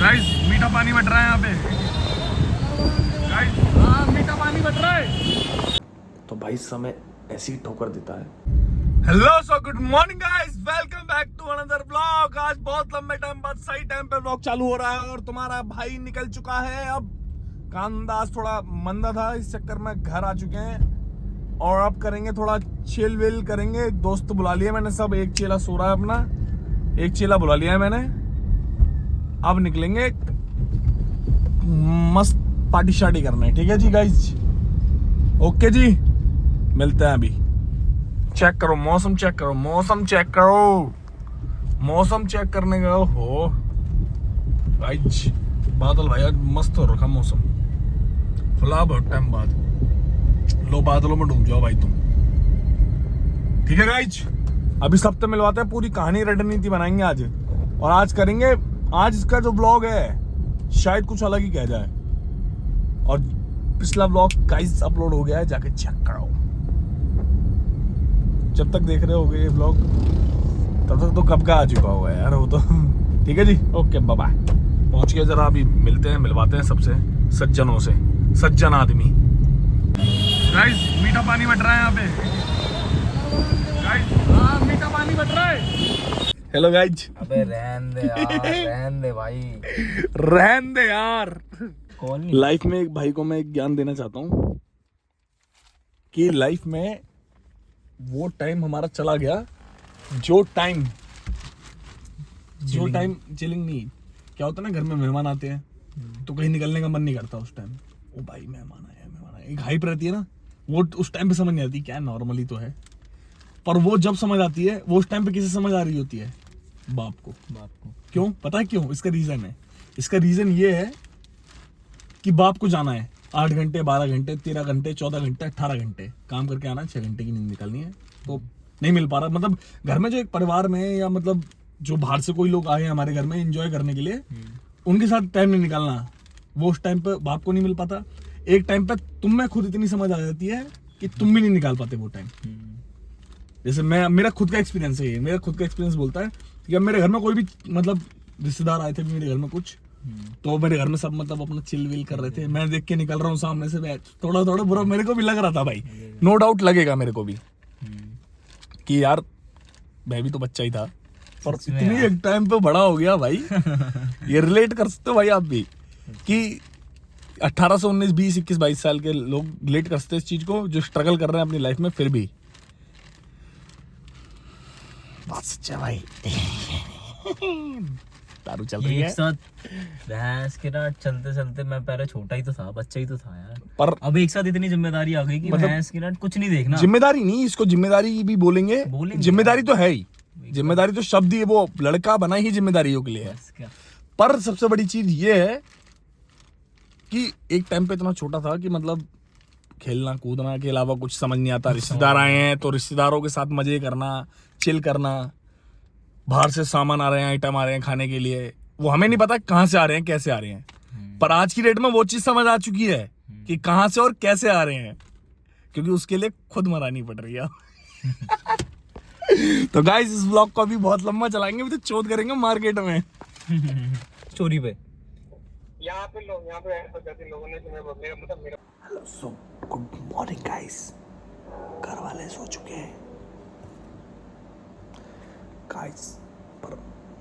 Guys मीठा पानी but रहा है यहाँ पे गाइस। हाँ मीठा पानी बट रहा है तो भाई समय ऐसे ही ठोकर देता है। Hello so good morning guys, welcome back to another blog. आज बहुत लंबे टाइम बाद सही टाइम पे ब्लॉग चालू हो रहा है और तुम्हारा भाई निकल चुका है। अब कामकाज थोड़ा मंदा था, इस चक्कर में घर आ चुके हैं और अब करेंगे थोड़ा चिल विल करेंगे। दोस्त बुला लिया मैंने सब, एक चेला सो रहा है अपना, एक चेला बुला लिया है मैंने। अब निकलेंगे मस्त पार्टी शार्टी करने, ठीक है जी गाइस। ओके जी, मिलते हैं अभी। चेक करो मौसम, चेक करो मौसम, चेक करो मौसम, चेक करने का हो गाइस। बादल भाई आज मस्त हो रखा मौसम, खुला बहुत टाइम बाद। लो बादलों में डूब जाओ भाई तुम, ठीक है गाइस। अभी सबसे मिलवाते हैं, पूरी कहानी रणनीति बनाएंगे आज। और आज करेंगे, आज इसका जो ब्लॉग है शायद कुछ अलग ही कह जाए। और पिछला ब्लॉग गाइस अपलोड हो गया है, जाके चेक करो। जब तक देख रहे होगे ये ब्लॉग तब तक तो कब का आ चुका होगा यार वो तो। ठीक है जी, ओके बाय बाय। पहुंच गए, जरा अभी मिलते हैं, मिलवाते हैं सबसे सज्जनों से, सज्जन आदमी। गाइस मीठा पानी बट रहा है यहाँ पे गाइस। हाँ मीठा पानी बट रहा है। Hello guys. अबे रहन दे यार, रहन दे भाई, रहन दे यार। कौन लाइफ में एक भाई को मैं एक ज्ञान देना चाहता हूँ कि लाइफ में वो टाइम हमारा चला गया, जो टाइम चिलिंग नहीं, क्या होता है ना, घर में मेहमान आते हैं तो कहीं निकलने का मन नहीं करता उस टाइम। ओ भाई मेहमान आया, मेहमान आया, एक हाइप रहती है ना, वो उस टाइम पे समझ नहीं आती, क्या नॉर्मली तो है। पर वो जब समझ आती है, वो उस टाइम पे किसे समझ आ रही होती है? बाप को। क्यों पता है क्यों? इसका रीजन है, इसका रीजन ये है कि बाप को जाना है 8 घंटे 12 घंटे 13 घंटे 14 घंटे 18 घंटे काम करके आना है, 6 घंटे की नींद निकालनी है, तो नहीं मिल पा रहा। मतलब घर में जो एक परिवार में, या मतलब जो बाहर से कोई लोग आए हैं हमारे घर में एंजॉय करने के लिए, उनके साथ टाइम नहीं निकालना, वो उस टाइम पे बाप को नहीं मिल पाता। एक टाइम पे तुम में खुद इतनी समझ आ जाती है कि तुम भी नहीं निकाल पाते वो टाइम। जैसे मैं, मेरा खुद का एक्सपीरियंस है ये, मेरा खुद का एक्सपीरियंस बोलता है कि अब मेरे घर में कोई भी मतलब रिश्तेदार आए थे मेरे घर में कुछ, तो मेरे घर में सब मतलब अपना चिल विल कर रहे थे, मैं देख के निकल रहा हूँ सामने से बैठ, थोड़ा थोड़ा बुरा मेरे को भी लग रहा था भाई, नो डाउट लगेगा मेरे को भी कि यार मैं भी तो बच्चा ही था, पर इतनी एक टाइम पे बड़ा हो गया भाई। ये रिलेट कर सकते हो भाई आप भी कि 18 से 19 20 21 22 साल के लोग रिलेट कर सकते हैं इस चीज को, जो स्ट्रगल कर रहे हैं अपनी लाइफ में फिर भी। बहुत सच्चा भाई। दारू चल रही है एक साथ भैंस के ना चलते चलते, मैं पहले छोटा ही तो था, बच्चा ही तो था यार, पर अब एक साथ इतनी जिम्मेदारी आ गई कि मतलब भैंस की ना कुछ नहीं देखना। जिम्मेदारी नहीं, इसको जिम्मेदारी भी बोलेंगे, जिम्मेदारी तो है ही, जिम्मेदारी तो शब्द ही, वो लड़का बना ही जिम्मेदारियों के लिए है। पर सबसे बड़ी चीज ये है कि एक टाइम पे इतना छोटा था कि मतलब खेलना कूदना के अलावा कुछ समझ नहीं आता। रिश्तेदार आए हैं तो रिश्तेदारों के साथ मजे करना, चिल करना, बाहर से सामान आ रहे हैं, आइटम आ रहे हैं खाने के लिए, वो हमें नहीं पता कहाँ से आ रहे हैं, कैसे आ रहे हैं। पर आज की डेट में वो चीज समझ आ चुकी है कि कहाँ से और कैसे आ रहे हैं, क्योंकि उसके लिए खुद मरानी पड़ रही है। तो गाइस इस ब्लॉग को अभी बहुत लंबा चलाएंगे, अभी तो चोट करेंगे मार्केट में। स्टोरी पे यहाँ पे लोगों ने मेरा hello so good morning guys. घर वाले सो चुके हैं गाइस, पर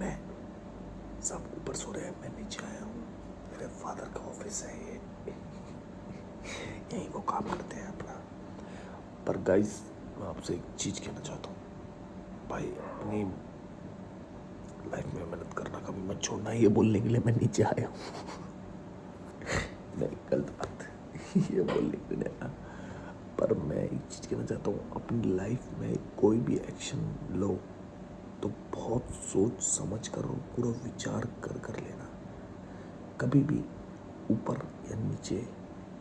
मैं, सब ऊपर सो रहे हैं, मैं नीचे आया हूँ। मेरे फादर का ऑफिस है ये, यहीं वो काम करते हैं अपना। पर गाइस मैं आपसे एक चीज़ कहना चाहता हूँ भाई, अपनी लाइफ में मेहनत करना कभी मत छोड़ना, ये बोलने के लिए मैं नीचे आया हूँ। नहीं गलत बात ये बोलने के लिए ना, पर मैं एक चीज़ कहना चाहता हूँ, अपनी लाइफ में कोई भी एक्शन लो तो बहुत सोच समझ कर और पूरा विचार कर लेना। कभी भी ऊपर या नीचे,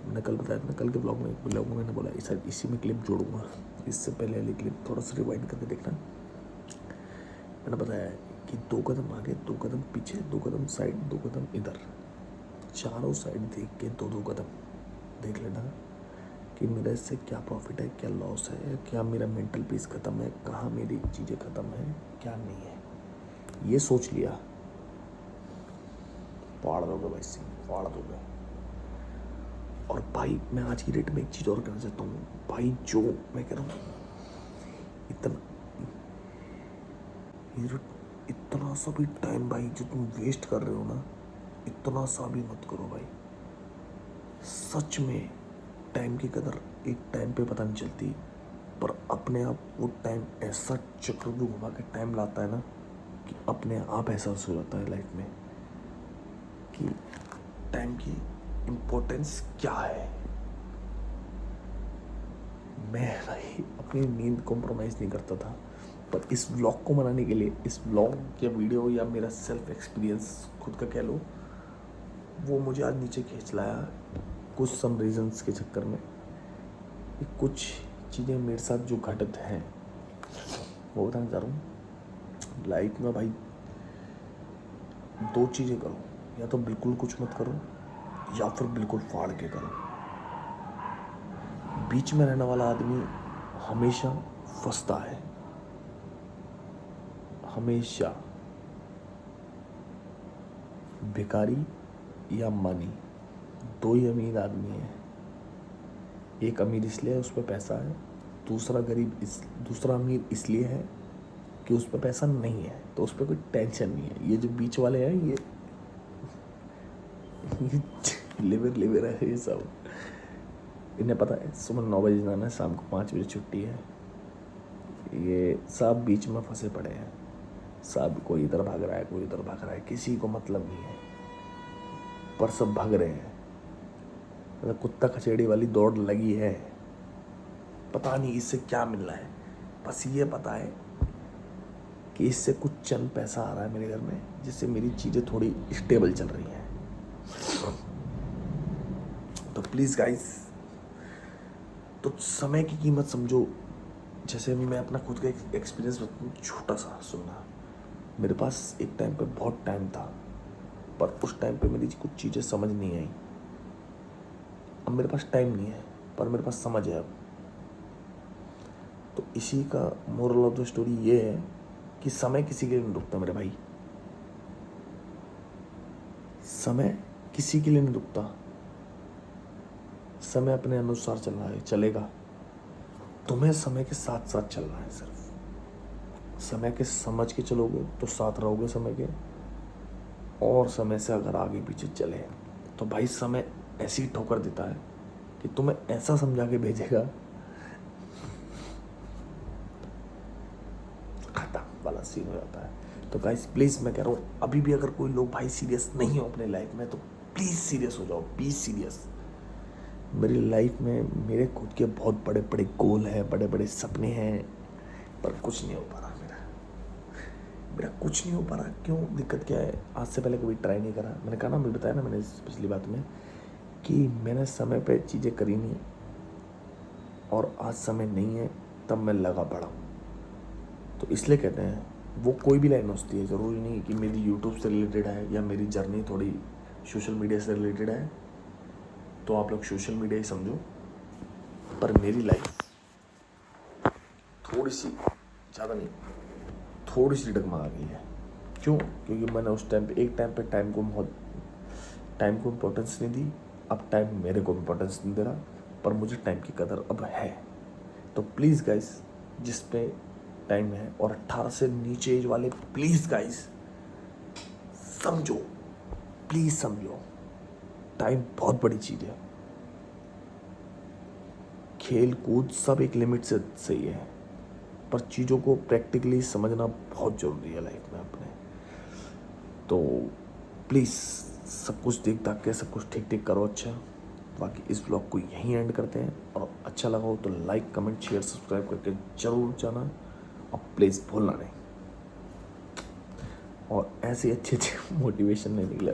मैंने कल बताया था, कल के ब्लॉग में मैंने बोला इसी में क्लिप जोड़ूंगा, इससे पहले वाली क्लिप थोड़ा सा रिवाइंड करके देखना। मैंने बताया कि 2 कदम आगे 2 कदम पीछे, 2 कदम साइड 2 कदम इधर, चारों साइड देख के 2-2 कदम देख लेना कि मेरे इससे क्या प्रॉफिट है, क्या लॉस है, क्या मेरा मेंटल पीस खत्म है, कहाँ मेरी चीज़ें खत्म है, क्या नहीं है। ये सोच लिया फाड़ दोगे भाई सिंह, फाड़ दोगे। और भाई मैं आज की डेट में एक चीज़ और कहना चाहता हूँ भाई, जो मैं कह रहा हूँ इतना ये जो इतना सा भी टाइम भाई जो तुम वेस्ट कर रहे हो ना, इतना सा भी मत करो भाई। सच में टाइम की कदर एक टाइम पे पता नहीं चलती, पर अपने आप वो टाइम ऐसा चक्रव्यूह घुमा के टाइम लाता है ना कि अपने आप एहसास हो जाता है लाइफ में कि टाइम की इम्पोर्टेंस क्या है। मैं भाई अपनी नींद कॉम्प्रोमाइज़ नहीं करता था, पर इस व्लॉग को बनाने के लिए, इस व्लॉग या वीडियो या मेरा सेल्फ एक्सपीरियंस खुद का कह लो, वो मुझे आज नीचे खींच लाया कुछ सम रीजंस के चक्कर में। कि कुछ चीज़ें मेरे साथ जो घटित हैं वो बताना चाह रहा हूँ। लाइफ में भाई दो चीज़ें करो, या तो बिल्कुल कुछ मत करो या फिर बिल्कुल फाड़ के करो। बीच में रहने वाला आदमी हमेशा फंसता है, हमेशा। भिखारी या मानी, दो ही अमीर आदमी है। एक अमीर इसलिए है उस पर पैसा है, दूसरा अमीर इसलिए है कि उस पर पैसा नहीं है, तो उस पर कोई टेंशन नहीं है। ये जो बीच वाले हैं ये लिवर है ये सब। इन्हें पता है सुबह 9 बजे जाना है, शाम को 5 बजे छुट्टी है। ये सब बीच में फंसे पड़े हैं, सब कोई इधर भाग रहा है, कोई उधर भाग रहा है, किसी को मतलब नहीं है, पर सब भाग रहे हैं। मतलब कुत्ता कचेड़ी वाली दौड़ लगी है, पता नहीं इससे क्या मिल रहा है। बस ये पता है कि इससे कुछ चंद पैसा आ रहा है मेरे घर में, जिससे मेरी चीज़ें थोड़ी स्टेबल चल रही हैं। तो प्लीज़ गाइस, तो समय की कीमत समझो। जैसे मैं अपना खुद का एक्सपीरियंस बताऊँ, छोटा सा सुनना। मेरे पास एक टाइम पे बहुत टाइम था, पर उस टाइम पे मेरी कुछ चीज़ें समझ नहीं आई। अब मेरे पास टाइम नहीं है, पर मेरे पास समझ है अब। तो इसी का मोरल ऑफ द स्टोरी ये है कि समय किसी के लिए नहीं रुकता मेरे भाई, समय किसी के लिए नहीं रुकता। समय अपने अनुसार चल रहा है, चलेगा। तुम्हें समय के साथ साथ चलना है। सिर्फ समय के समझ के चलोगे तो साथ रहोगे समय के, और समय से अगर आगे पीछे चले तो भाई समय ऐसी ठोकर देता है कि तुम्हें ऐसा समझा के भेजेगा, खत्म वाला सीन हो जाता है। तो गाइस प्लीज़ मैं कह रहा हूँ, अभी भी अगर कोई लोग भाई सीरियस नहीं हो अपने लाइफ में, तो प्लीज़ सीरियस हो जाओ, प्लीज़ सीरियस। मेरी लाइफ में मेरे खुद के बहुत बड़े बड़े गोल हैं, बड़े बड़े सपने हैं, पर कुछ नहीं हो पा रहा मेरा कुछ नहीं हो पा रहा। क्यों, दिक्कत क्या है? आज से पहले कभी ट्राई नहीं करा। मैंने कहा ना, मैं बताया ना मैंने पिछली बात में कि मैंने समय पे चीज़ें करी नहीं, और आज समय नहीं है तब मैं लगा पड़ा हूँ। तो इसलिए कहते हैं, वो कोई भी लाइन होती है, ज़रूरी नहीं कि मेरी यूट्यूब से रिलेटेड है या मेरी जर्नी थोड़ी सोशल मीडिया से रिलेटेड है, तो आप लोग सोशल मीडिया ही समझो। पर मेरी लाइफ थोड़ी सी, ज़्यादा नहीं, थोड़ी सी डगमगा गई है। क्यों? क्योंकि मैंने उस टाइम पे, एक टाइम पे टाइम को इम्पोर्टेंस नहीं दी। अब टाइम मेरे को इम्पोर्टेंस नहीं दे रहा, पर मुझे टाइम की कदर अब है। तो प्लीज़ गाइस, जिस पे टाइम है और 18 से नीचे एज वाले, प्लीज़ गाइस समझो, प्लीज़ समझो, टाइम बहुत बड़ी चीज़ है। खेल कूद सब एक लिमिट से सही है, पर चीज़ों को प्रैक्टिकली समझना बहुत ज़रूरी है लाइफ में अपने। तो प्लीज़ सब कुछ देख दाख के सब कुछ ठीक ठीक करो। अच्छा, बाकी इस ब्लॉग को यहीं एंड करते हैं, और अच्छा लगा हो तो लाइक कमेंट शेयर सब्सक्राइब करके ज़रूर जाना, और प्लीज़ भूलना नहीं। और ऐसे अच्छे अच्छे मोटिवेशन नहीं निकले,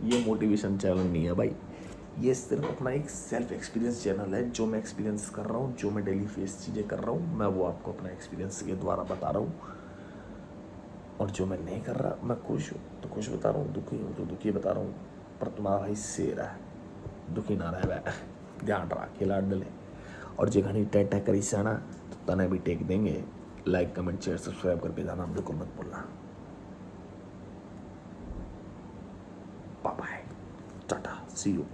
ये मोटिवेशन चैनल नहीं है भाई, ये सिर्फ अपना एक सेल्फ एक्सपीरियंस चैनल है। जो मैं एक्सपीरियंस कर रहा हूँ, जो मैं डेली फेस चीज़ें कर रहा हूँ, मैं वो आपको अपना एक्सपीरियंस के द्वारा बता रहा हूँ। और जो मैं नहीं कर रहा, मैं खुश हूँ तो खुश बता रहा हूँ, दुखी हूँ तो दुखी बता रहा हूँ। पर तुम्हारा भाई शेर है, दुखी ना रहे वह, ध्यान रखे लाड डले। और जो घनी टैग टैग करी से ना, तो तने भी टेक देंगे। लाइक कमेंट शेयर सब्सक्राइब करके जाना बिल्कुल मत भूलना। टाटा, सी यू।